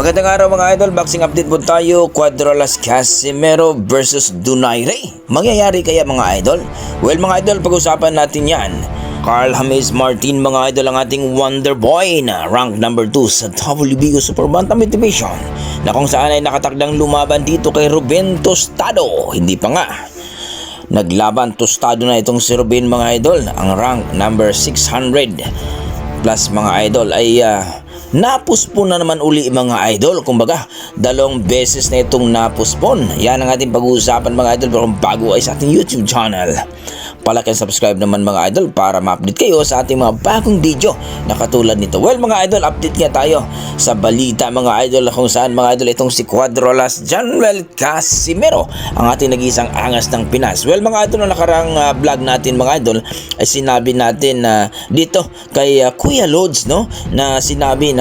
Magandang araw mga idol, boxing update po tayo. Cuadrolas Casimero versus Donaire. Mangyayari kaya mga idol? Well mga idol, pag-usapan natin yan. Carl James Martin mga idol ang ating Wonder Boy na rank number 2 sa WBO Super Bantamweight Division na kung saan ay nakatakdang lumaban dito kay Ruben Tostado. Hindi pa nga naglaban, tostado na itong si Ruben mga idol. Ang rank number 600 plus mga idol ay napuspon na naman uli mga idol. Kumbaga, 2 beses na itong napuspon. Yan ang ating pag-uusapan mga idol. Pero kung bago ay sa ating YouTube channel, palaki subscribe naman mga idol para ma-update kayo sa ating mga bagong video na katulad nito. Well mga idol, update nga tayo sa balita mga idol kung saan mga idol itong si Cuadrolas Januel Casimero ang ating nag-iisang angas ng Pinas. Well mga idol, na nakarang vlog natin mga idol ay sinabi natin dito kay Kuya Lods, no, na sinabi na